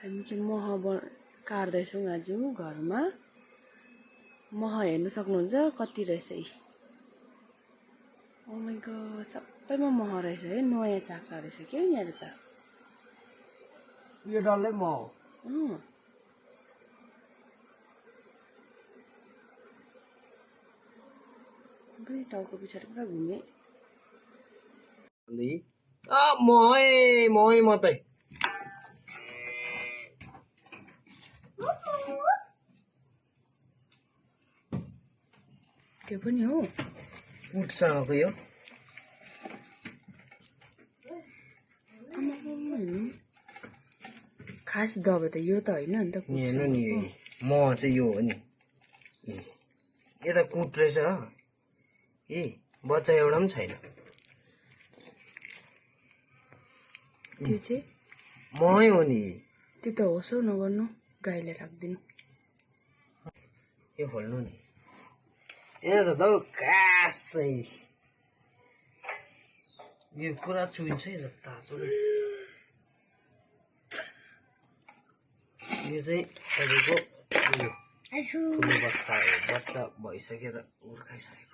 हामी चाहिँ मह काट्दैछौँ आज घरमा। मह हेर्नु सक्नुहुन्छ कति रहेछ यी। ओ माय गॉड, सबैमा मह रहेछ है। नयाँ चाक्का रहेछ के यहाँ त। यो डल्लै मह हो। टाउको पछाडि पुरा घुमे। महै मात्रै। त्यो पनि हो। कुटसँगको यो खास दबाई त यो त होइन नि त। हेर्नु नि मह चाहिँ यो हो नि। यता कुट रहेछ हो। बच्चा एउटा पनि छैन। त्यो चाहिँ महै हो नि। त्यो त होस् हौ नगर्नु, गाईलाई राख्दिनु। यो खोल्नु नि। यहाँ छ त हौ कास चाहिँ। यो पुरा चुइन्छ है जता छ। यो चाहिँ तपाईँको ठुलो बच्चा हो। बच्चा भइसकेर हुर्काइसकेको।